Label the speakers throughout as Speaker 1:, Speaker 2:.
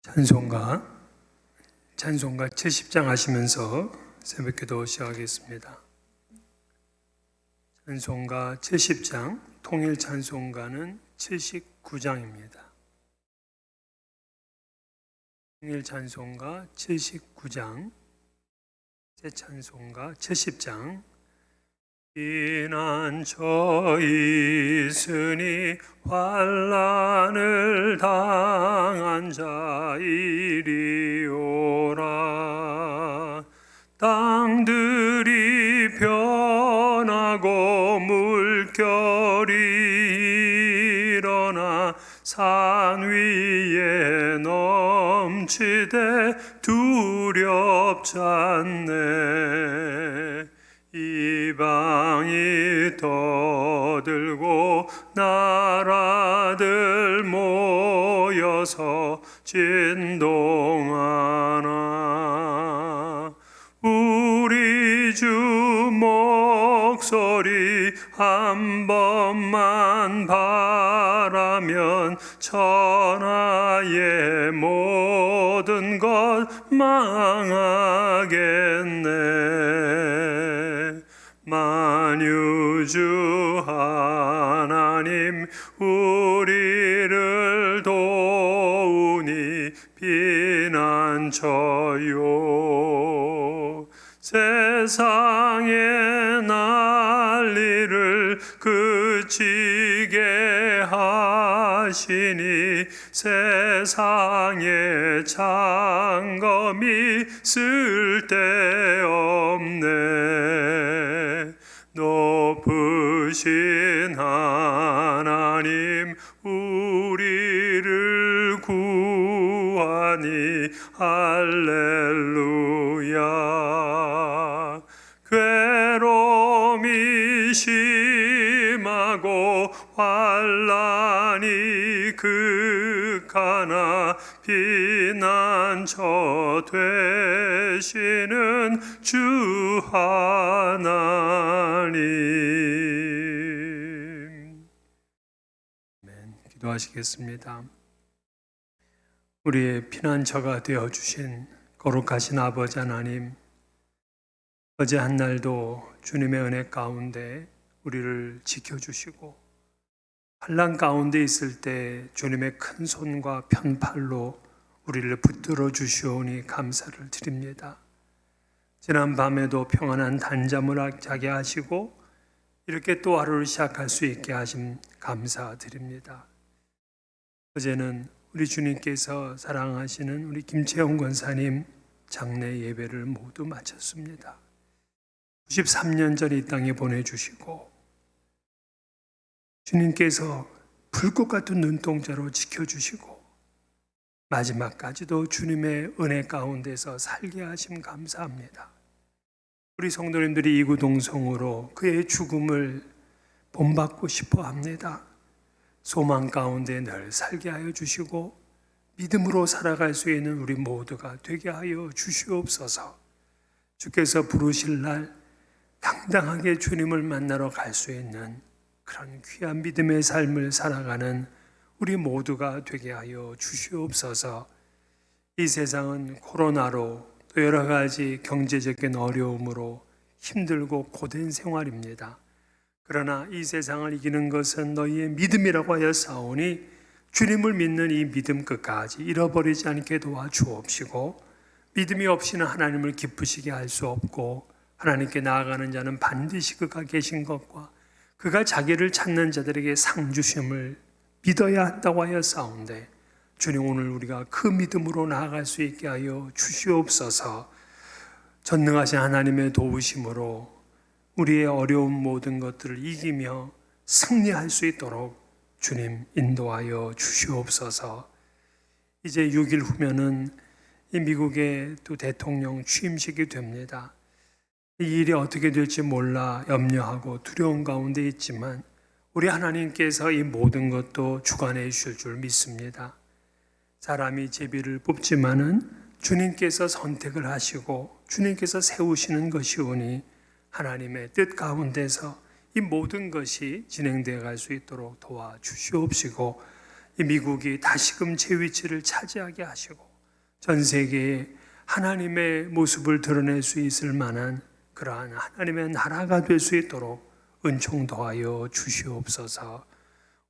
Speaker 1: 찬송가 70장 하시면서 새벽기도 시작하겠습니다. 찬송가 70장, 통일 찬송가는 79장입니다. 통일 찬송가 79장, 새 찬송가 70장. 피난처 있으니 환난을 당한 자 이리 오라. 땅들이 변하고 물결이 일어나 산 위에 넘치되 두렵지 않네. 이방이 떠들고 나라들 모여서 진동하나. 우리 주 목소리 한 번만 바라면 천하의 모든 것 망하겠네. 만유주 하나님 우리를 도우니 피난처요. 세상의 난리를 그치게 하시니 세상의 장검이 쓸데없네. 높으신 하나님 우리를 구하니 할렐루야. 괴로움이 심하고 환난이 극하나 피난처 되시는 주 하나님. 아멘. 기도하시겠습니다. 우리의 피난처가 되어주신 거룩하신 아버지 하나님, 어제 한 날도 주님의 은혜 가운데 우리를 지켜주시고 환난 가운데 있을 때 주님의 큰 손과 편팔로 우리를 붙들어 주시오니 감사를 드립니다. 지난 밤에도 평안한 단잠을 자게 하시고 이렇게 또 하루를 시작할 수 있게 하심 감사드립니다. 어제는 우리 주님께서 사랑하시는 우리 김채영 권사님 장례 예배를 모두 마쳤습니다. 93년 전 이 땅에 보내주시고 주님께서 불꽃 같은 눈동자로 지켜주시고 마지막까지도 주님의 은혜 가운데서 살게 하심 감사합니다. 우리 성도님들이 이구동성으로 그의 죽음을 본받고 싶어 합니다. 소망 가운데 늘 살게 하여 주시고 믿음으로 살아갈 수 있는 우리 모두가 되게 하여 주시옵소서. 주께서 부르실 날 당당하게 주님을 만나러 갈 수 있는 그런 귀한 믿음의 삶을 살아가는 우리 모두가 되게 하여 주시옵소서. 이 세상은 코로나로 또 여러 가지 경제적인 어려움으로 힘들고 고된 생활입니다. 그러나 이 세상을 이기는 것은 너희의 믿음이라고 하여 싸우니 주님을 믿는 이 믿음 끝까지 잃어버리지 않게 도와주옵시고, 믿음이 없이는 하나님을 기쁘시게 할 수 없고 하나님께 나아가는 자는 반드시 그가 계신 것과 그가 자기를 찾는 자들에게 상 주심을 믿어야 한다고 하여 싸운데, 주님 오늘 우리가 그 믿음으로 나아갈 수 있게 하여 주시옵소서. 전능하신 하나님의 도우심으로 우리의 어려운 모든 것들을 이기며 승리할 수 있도록 주님 인도하여 주시옵소서. 이제 6일 후면은 이 미국의 또 대통령 취임식이 됩니다. 이 일이 어떻게 될지 몰라 염려하고 두려운 가운데 있지만 우리 하나님께서 이 모든 것도 주관해 주실 줄 믿습니다. 사람이 제비를 뽑지만은 주님께서 선택을 하시고 주님께서 세우시는 것이오니 하나님의 뜻 가운데서 이 모든 것이 진행되어 갈 수 있도록 도와주시옵시고, 이 미국이 다시금 제 위치를 차지하게 하시고 전 세계에 하나님의 모습을 드러낼 수 있을 만한 그러한 하나님의 나라가 될 수 있도록 은총 더하여 주시옵소서.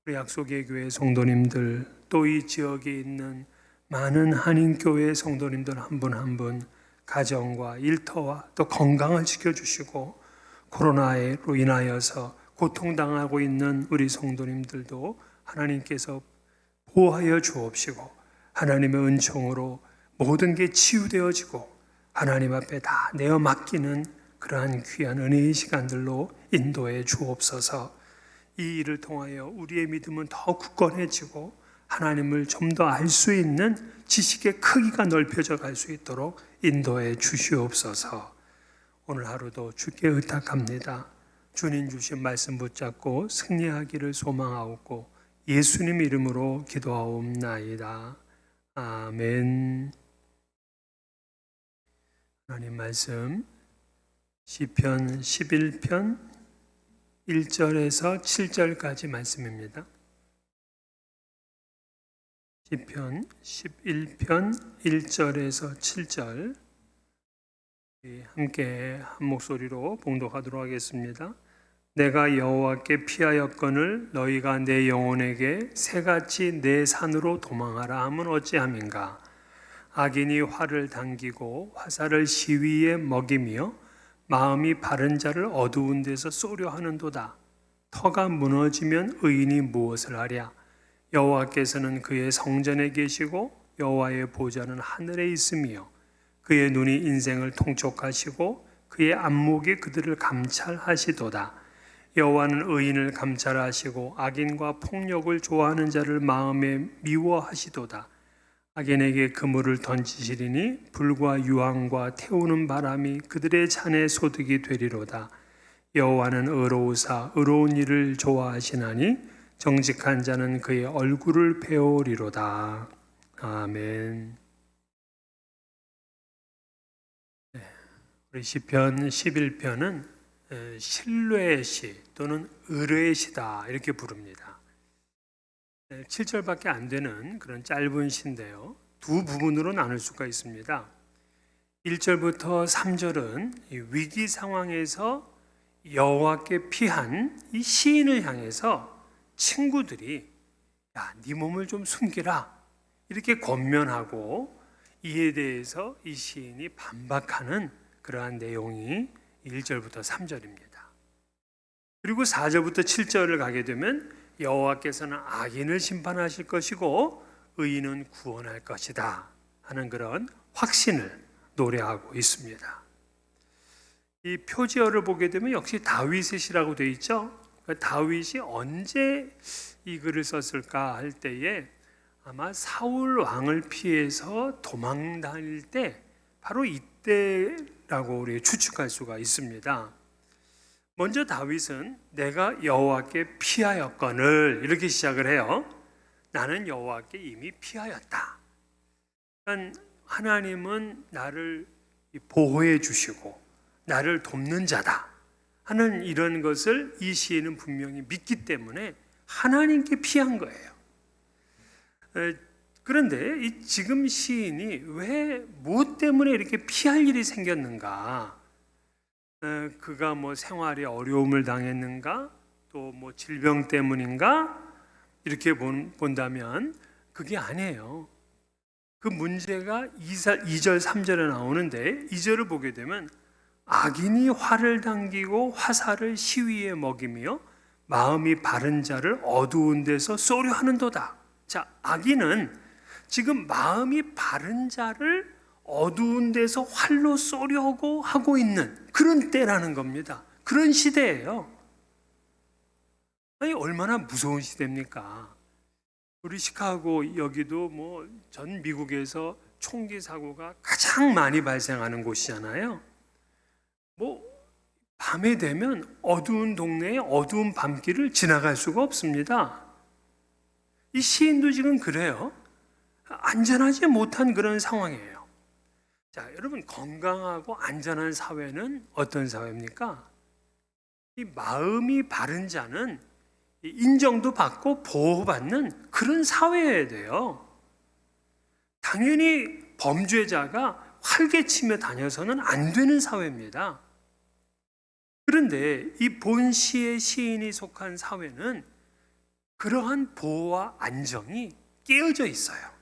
Speaker 1: 우리 약속의 교회 성도님들, 또 이 지역에 있는 많은 한인교회 성도님들 한 분 한 분 가정과 일터와 또 건강을 지켜주시고, 코로나로 인하여서 고통당하고 있는 우리 성도님들도 하나님께서 보호하여 주옵시고, 하나님의 은총으로 모든 게 치유되어지고 하나님 앞에 다 내어 맡기는 그러한 귀한 은혜의 시간들로 인도해 주옵소서. 이 일을 통하여 우리의 믿음은 더 굳건해지고 하나님을 좀 더 알 수 있는 지식의 크기가 넓혀져 갈 수 있도록 인도해 주시옵소서. 오늘 하루도 주께 의탁합니다. 주님 주신 말씀 붙잡고 승리하기를 소망하옵고 예수님 이름으로 기도하옵나이다. 아멘. 하나님 말씀 시편 11편 1절에서 7절까지 말씀입니다. 시편 11편 1절에서 7절 함께 한 목소리로 봉독하도록 하겠습니다. 내가 여호와께 피하였거늘 너희가 내 영혼에게 새같이 내 산으로 도망하라 함은 어찌함인가. 악인이 활을 당기고 화살을 시위에 먹이며 마음이 바른 자를 어두운 데서 쏘려 하는도다. 터가 무너지면 의인이 무엇을 하랴. 여호와께서는 그의 성전에 계시고 여호와의 보좌는 하늘에 있으며 그의 눈이 인생을 통촉하시고 그의 안목이 그들을 감찰하시도다. 여호와는 의인을 감찰하시고 악인과 폭력을 좋아하는 자를 마음에 미워하시도다. 악인에게 그물을 던지시리니 불과 유황과 태우는 바람이 그들의 잔에 소득이 되리로다. 여호와는 의로우사 의로운 일을 좋아하시나니 정직한 자는 그의 얼굴을 배우리로다. 아멘. 우리 시편 11편은 신뢰의 시 또는 의뢰의 시다 이렇게 부릅니다. 7절밖에 안 되는 그런 짧은 시인데요, 두 부분으로 나눌 수가 있습니다. 1절부터 3절은 위기 상황에서 여호와께 피한 이 시인을 향해서 친구들이 야, 네 몸을 좀 숨기라 이렇게 권면하고, 이에 대해서 이 시인이 반박하는 그러한 내용이 1절부터 3절입니다. 그리고 4절부터 7절을 가게 되면 여호와께서는 악인을 심판하실 것이고 의인은 구원할 것이다 하는 그런 확신을 노래하고 있습니다. 이 표지어를 보게 되면 역시 다윗의 시라고 되어 있죠. 다윗이 언제 이 글을 썼을까 할 때에 아마 사울 왕을 피해서 도망 다닐 때 바로 이때라고 우리 추측할 수가 있습니다. 먼저 다윗은 내가 여호와께 피하였거늘 이렇게 시작을 해요. 나는 여호와께 이미 피하였다. 그러니까 하나님은 나를 보호해 주시고 나를 돕는 자다 하는 이런 것을 이 시인은 분명히 믿기 때문에 하나님께 피한 거예요. 그런데 이 지금 시인이 왜 무엇 때문에 이렇게 피할 일이 생겼는가? 그가 뭐 생활에 어려움을 당했는가? 또 뭐 질병 때문인가? 이렇게 본다면 그게 아니에요. 그 문제가 2절 3절에 나오는데 2절을 보게 되면 악인이 활을 당기고 화살을 시위에 먹이며 마음이 바른 자를 어두운 데서 쏘려 하는도다. 자, 악인은 지금 마음이 바른 자를 어두운 데서 활로 쏘려고 하고 있는 그런 때라는 겁니다. 그런 시대예요. 아니, 얼마나 무서운 시대입니까? 우리 시카고 여기도 뭐 전 미국에서 총기 사고가 가장 많이 발생하는 곳이잖아요. 뭐 밤에 되면 어두운 동네에 어두운 밤길을 지나갈 수가 없습니다. 이 시인도 지금 그래요. 안전하지 못한 그런 상황이에요. 자, 여러분, 건강하고 안전한 사회는 어떤 사회입니까? 이 마음이 바른 자는 인정도 받고 보호받는 그런 사회여야 돼요. 당연히 범죄자가 활개치며 다녀서는 안 되는 사회입니다. 그런데 이 본시의 시인이 속한 사회는 그러한 보호와 안정이 깨어져 있어요.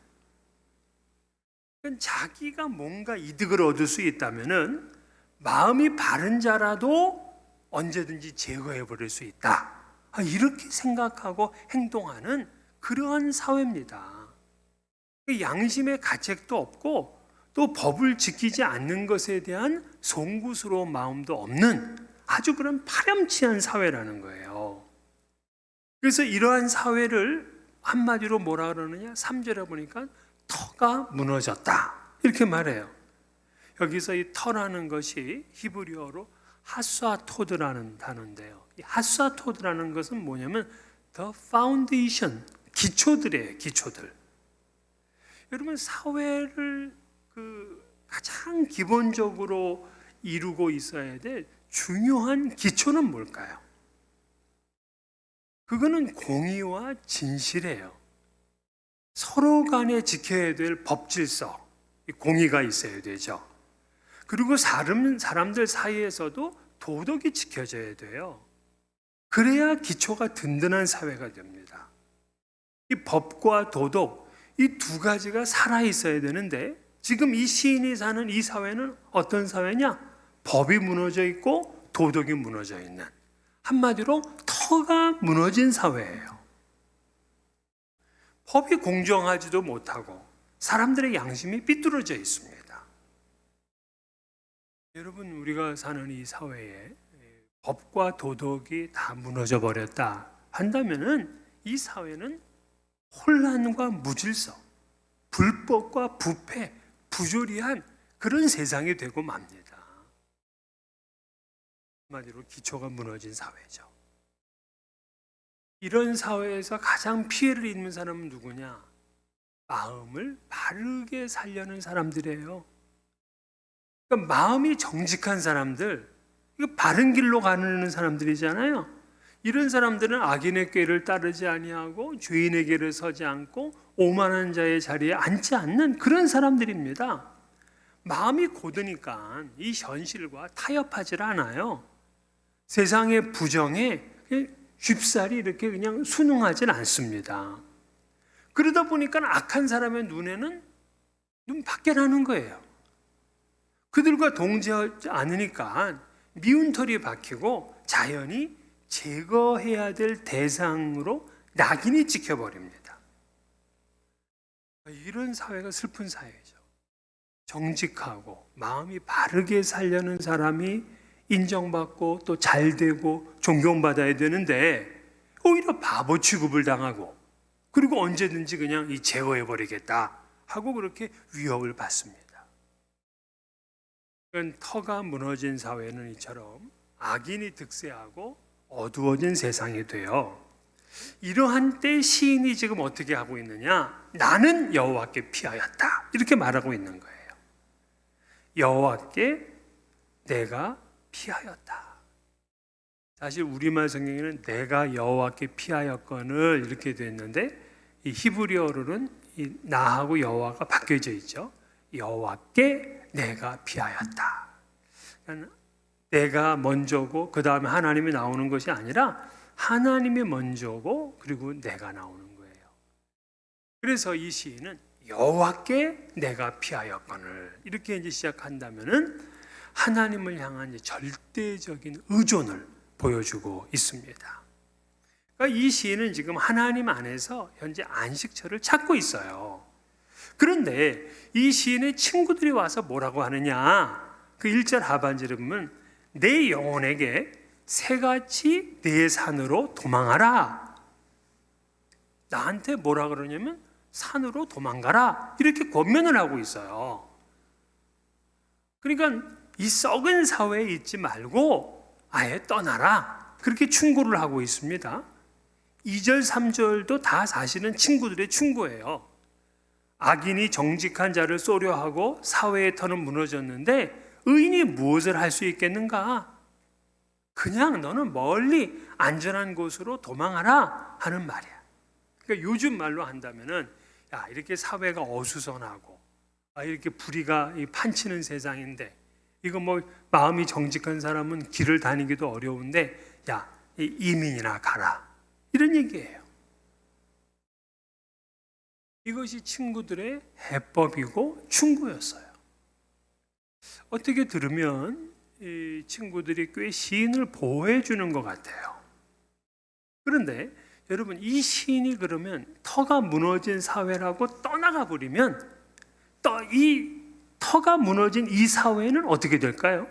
Speaker 1: 자기가 뭔가 이득을 얻을 수 있다면은 마음이 바른 자라도 언제든지 제거해 버릴 수 있다. 이렇게 생각하고 행동하는 그러한 사회입니다. 양심의 가책도 없고 또 법을 지키지 않는 것에 대한 송구스러운 마음도 없는 아주 그런 파렴치한 사회라는 거예요. 그래서 이러한 사회를 한마디로 뭐라 그러느냐? 3절에 보니까 터가 무너졌다 이렇게 말해요. 여기서 이 터라는 것이 히브리어로 하쏴토드라는 단어인데요. 이 하쏴토드라는 것은 뭐냐면 the foundation, 기초들이에요. 기초들. 여러분, 사회를 가장 기본적으로 이루고 있어야 될 중요한 기초는 뭘까요? 그거는 공의와 진실이에요. 서로 간에 지켜야 될 법질서, 공의가 있어야 되죠. 그리고 사람들 사이에서도 도덕이 지켜져야 돼요. 그래야 기초가 든든한 사회가 됩니다. 이 법과 도덕, 이 두 가지가 살아있어야 되는데 지금 이 시인이 사는 이 사회는 어떤 사회냐? 법이 무너져 있고 도덕이 무너져 있는, 한마디로 터가 무너진 사회예요. 법이 공정하지도 못하고 사람들의 양심이 삐뚤어져 있습니다. 여러분, 우리가 사는 이 사회에 법과 도덕이 다 무너져 버렸다 한다면은 이 사회는 혼란과 무질서, 불법과 부패, 부조리한 그런 세상이 되고 맙니다. 한마디로 기초가 무너진 사회죠. 이런 사회에서 가장 피해를 입는 사람은 누구냐? 마음을 바르게 살려는 사람들이에요. 그러니까 마음이 정직한 사람들, 이거 바른 길로 가는 사람들이잖아요. 이런 사람들은 악인의 꾀를 따르지 아니하고 죄인의 길을 서지 않고 오만한 자의 자리에 앉지 않는 그런 사람들입니다. 마음이 고드니까 이 현실과 타협하지 않아요. 세상의 부정에 쉽사리 이렇게 그냥 순응하진 않습니다. 그러다 보니까 악한 사람의 눈에는 눈 밖에 나는 거예요. 그들과 동지하지 않으니까 미운 털이 박히고 자연히 제거해야 될 대상으로 낙인이 찍혀버립니다. 이런 사회가 슬픈 사회죠. 정직하고 마음이 바르게 살려는 사람이 인정받고 또 잘되고 존경받아야 되는데 오히려 바보 취급을 당하고 그리고 언제든지 그냥 제거해버리겠다 하고 그렇게 위협을 받습니다. 터가 무너진 사회는 이처럼 악인이 득세하고 어두워진 세상이 돼요. 이러한 때 시인이 지금 어떻게 하고 있느냐? 나는 여호와께 피하였다 이렇게 말하고 있는 거예요. 여호와께 내가 피하였다. 사실 우리말 성경에는 내가 여호와께 피하였거늘 이렇게 되어 있는데 이 히브리어로는 이 나하고 여호와가 바뀌어져 있죠. 여호와께 내가 피하였다. 그러니까 내가 먼저고 그 다음에 하나님이 나오는 것이 아니라 하나님이 먼저고 그리고 내가 나오는 거예요. 그래서 이 시인은 여호와께 내가 피하였거늘 이렇게 이제 시작한다면은 하나님을 향한 절대적인 의존을 보여주고 있습니다. 그러니까 이 시인은 지금 하나님 안에서 현재 안식처를 찾고 있어요. 그런데 이 시인의 친구들이 와서 뭐라고 하느냐? 그 1절 하반절에 보면 내 영혼에게 새같이 내 산으로 도망하라. 나한테 뭐라 그러냐면 산으로 도망가라 이렇게 권면을 하고 있어요. 그러니까 이 썩은 사회에 있지 말고 아예 떠나라 그렇게 충고를 하고 있습니다. 2절 3절도 다 사실은 친구들의 충고예요. 악인이 정직한 자를 쏘려 하고 사회의 터는 무너졌는데 의인이 무엇을 할 수 있겠는가? 그냥 너는 멀리 안전한 곳으로 도망하라 하는 말이야. 그러니까 요즘 말로 한다면은 야, 이렇게 사회가 어수선하고 이렇게 불의가 판치는 세상인데, 이거 뭐 마음이 정직한 사람은 길을 다니기도 어려운데, 야, 이민이나 가라, 이런 얘기예요. 이것이 친구들의 해법이고 충고였어요. 어떻게 들으면 이 친구들이 꽤 시인을 보호해 주는 것 같아요. 그런데 여러분, 이 시인이 그러면 터가 무너진 사회라고 떠나가 버리면 이 터가 무너진 이 사회는 어떻게 될까요?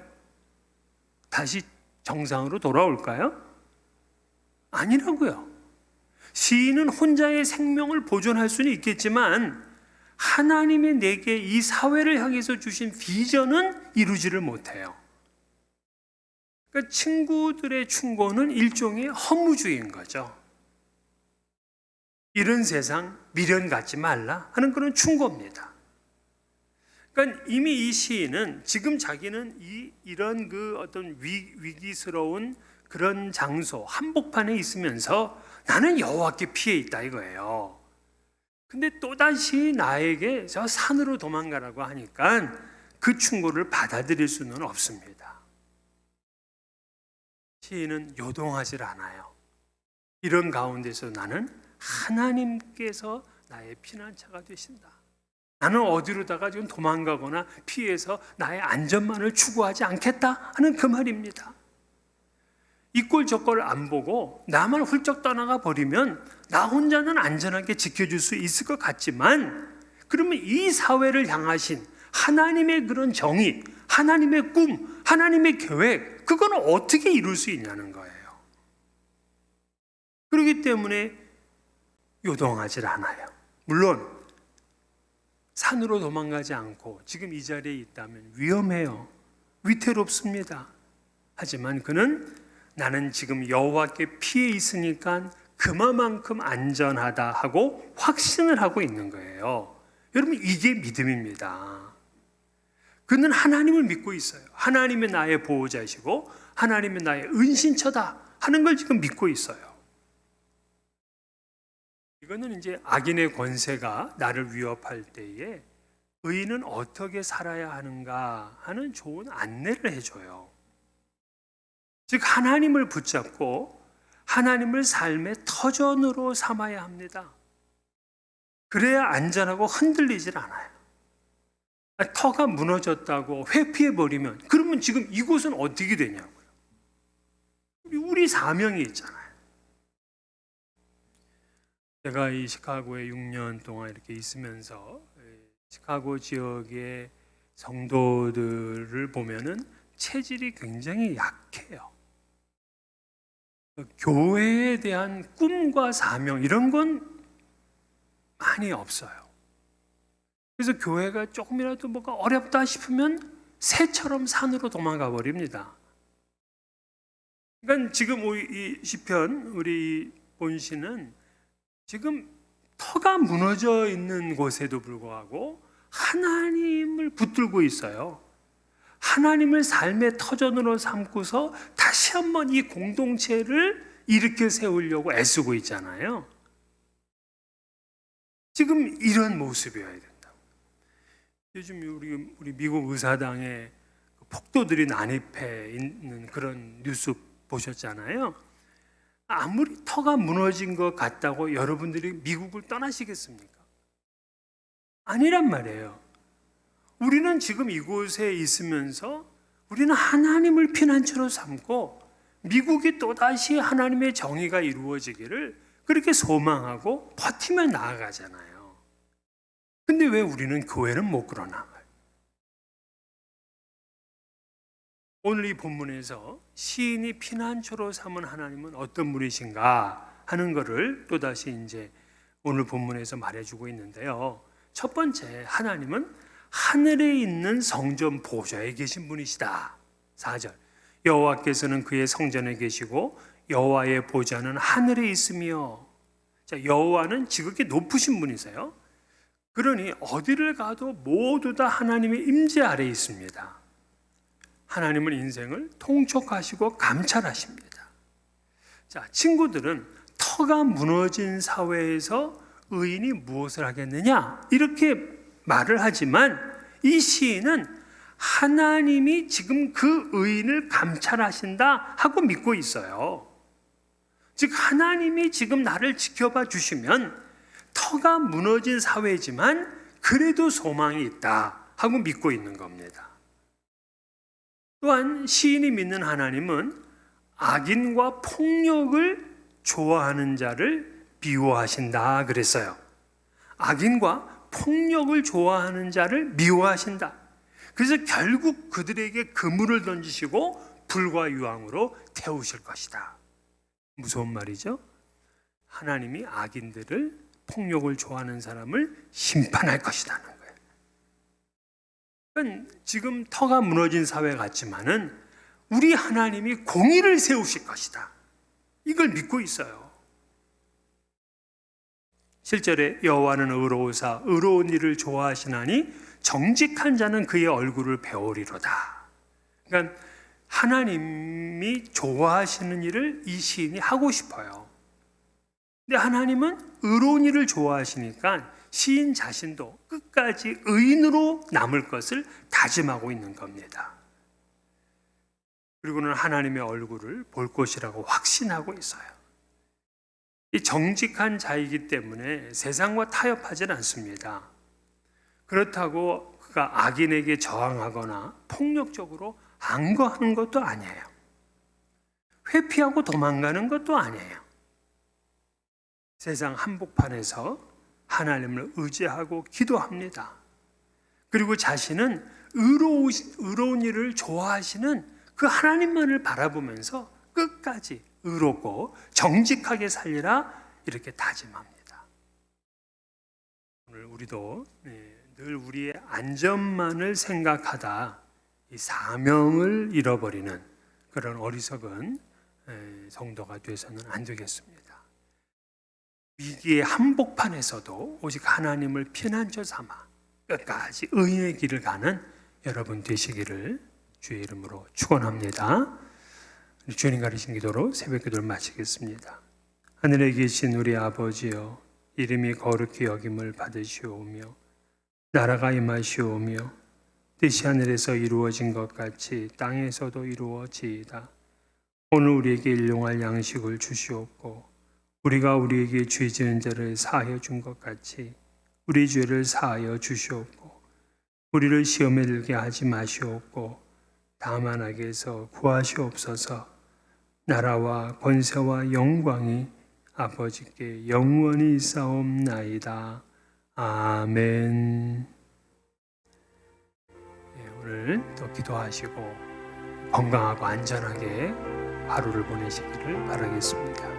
Speaker 1: 다시 정상으로 돌아올까요? 아니라고요. 시인은 혼자의 생명을 보존할 수는 있겠지만 하나님이 내게 이 사회를 향해서 주신 비전은 이루지를 못해요. 그러니까 친구들의 충고는 일종의 허무주의인 거죠. 이런 세상 미련 갖지 말라 하는 그런 충고입니다. 그러니까 이미 이 시인은 지금 자기는 이런 그 어떤 위기스러운 그런 장소, 한복판에 있으면서 나는 여호와께 피해 있다 이거예요. 근데 또다시 나에게 저 산으로 도망가라고 하니까 그 충고를 받아들일 수는 없습니다. 시인은 요동하질 않아요. 이런 가운데서 나는 하나님께서 나의 피난처가 되신다. 나는 어디로다가 지금 도망가거나 피해서 나의 안전만을 추구하지 않겠다 하는 그 말입니다. 이 꼴 저 꼴 안 보고 나만 훌쩍 떠나가 버리면 나 혼자는 안전하게 지켜줄 수 있을 것 같지만, 그러면 이 사회를 향하신 하나님의 그런 정의, 하나님의 꿈, 하나님의 계획, 그건 어떻게 이룰 수 있냐는 거예요. 그렇기 때문에 요동하질 않아요. 물론 산으로 도망가지 않고 지금 이 자리에 있다면 위험해요. 위태롭습니다. 하지만 그는 나는 지금 여호와께 피해 있으니까 그만큼 안전하다 하고 확신을 하고 있는 거예요. 여러분, 이게 믿음입니다. 그는 하나님을 믿고 있어요. 하나님이 나의 보호자이시고 하나님이 나의 은신처다 하는 걸 지금 믿고 있어요. 이거는 이제 악인의 권세가 나를 위협할 때에 의인은 어떻게 살아야 하는가 하는 좋은 안내를 해줘요. 즉 하나님을 붙잡고 하나님을 삶의 터전으로 삼아야 합니다. 그래야 안전하고 흔들리질 않아요. 터가 무너졌다고 회피해버리면 그러면 지금 이곳은 어떻게 되냐고요. 우리 사명이 있잖아요. 제가 이 시카고에 6년 동안 이렇게 있으면서 시카고 지역의 성도들을 보면은 체질이 굉장히 약해요. 교회에 대한 꿈과 사명 이런 건 많이 없어요. 그래서 교회가 조금이라도 뭐가 어렵다 싶으면 새처럼 산으로 도망가 버립니다. 그러니까 지금 이 시편 우리 본시는 지금 터가 무너져 있는 곳에도 불구하고 하나님을 붙들고 있어요. 하나님을 삶의 터전으로 삼고서 다시 한번 이 공동체를 일으켜 세우려고 애쓰고 있잖아요. 지금 이런 모습이어야 된다고. 요즘 우리 미국 의사당에 폭도들이 난입해 있는 그런 뉴스 보셨잖아요. 아무리 터가 무너진 것 같다고 여러분들이 미국을 떠나시겠습니까? 아니란 말이에요. 우리는 지금 이곳에 있으면서 우리는 하나님을 피난처로 삼고 미국이 또다시 하나님의 정의가 이루어지기를 그렇게 소망하고 버티며 나아가잖아요. 근데 왜 우리는 교회는 못 그러나? 오늘 이 본문에서 시인이 피난처로 삼은 하나님은 어떤 분이신가 하는 것을 또다시 이제 오늘 본문에서 말해주고 있는데요. 첫 번째, 하나님은 하늘에 있는 성전 보좌에 계신 분이시다. 4절, 여호와께서는 그의 성전에 계시고 여호와의 보좌는 하늘에 있으며. 자, 여호와는 지극히 높으신 분이세요. 그러니 어디를 가도 모두 다 하나님의 임재 아래에 있습니다. 하나님은 인생을 통촉하시고 감찰하십니다. 자, 친구들은 터가 무너진 사회에서 의인이 무엇을 하겠느냐 이렇게 말을 하지만 이 시인은 하나님이 지금 그 의인을 감찰하신다 하고 믿고 있어요. 즉 하나님이 지금 나를 지켜봐 주시면 터가 무너진 사회지만 그래도 소망이 있다 하고 믿고 있는 겁니다. 또한 시인이 믿는 하나님은 악인과 폭력을 좋아하는 자를 미워하신다 그랬어요. 악인과 폭력을 좋아하는 자를 미워하신다. 그래서 결국 그들에게 그물을 던지시고 불과 유황으로 태우실 것이다. 무서운 말이죠. 하나님이 악인들을, 폭력을 좋아하는 사람을 심판할 것이라는 거예요. 그러니까 지금 터가 무너진 사회 같지만은 우리 하나님이 공의를 세우실 것이다. 이걸 믿고 있어요. 실제로 여호와는 의로우사 의로운 일을 좋아하시나니 정직한 자는 그의 얼굴을 배우리로다. 그러니까 하나님이 좋아하시는 일을 이 시인이 하고 싶어요. 근데 하나님은 의로운 일을 좋아하시니까 시인 자신도 끝까지 의인으로 남을 것을 다짐하고 있는 겁니다. 그리고는 하나님의 얼굴을 볼 것이라고 확신하고 있어요. 이 정직한 자이기 때문에 세상과 타협하지 않습니다. 그렇다고 그가 악인에게 저항하거나 폭력적으로 항거하는 것도 아니에요. 회피하고 도망가는 것도 아니에요. 세상 한복판에서 하나님을 의지하고 기도합니다. 그리고 자신은 의로운 일을 좋아하시는 그 하나님만을 바라보면서 끝까지 의롭고 정직하게 살리라 이렇게 다짐합니다. 오늘 우리도 늘 우리의 안전만을 생각하다 이 사명을 잃어버리는 그런 어리석은 성도가 돼서는 안 되겠습니다. 위기의 한복판에서도 오직 하나님을 피난처 삼아 끝까지 의인의 길을 가는 여러분 되시기를 주의 이름으로 축원합니다. 주님 가르친 기도로 새벽 기도를 마치겠습니다. 하늘에 계신 우리 아버지여, 이름이 거룩히 여김을 받으시오며 나라가 임하시오며 뜻이 하늘에서 이루어진 것 같이 땅에서도 이루어지이다. 오늘 우리에게 일용할 양식을 주시옵고 우리가 우리에게 죄 지은 자를 사하여 준 것 같이 우리 죄를 사하여 주시옵고 우리를 시험에 들게 하지 마시옵고 다만 악에서 구하시옵소서. 나라와 권세와 영광이 아버지께 영원히 있사옵나이다. 아멘. 오늘 또 기도하시고 건강하고 안전하게 하루를 보내시기를 바라겠습니다.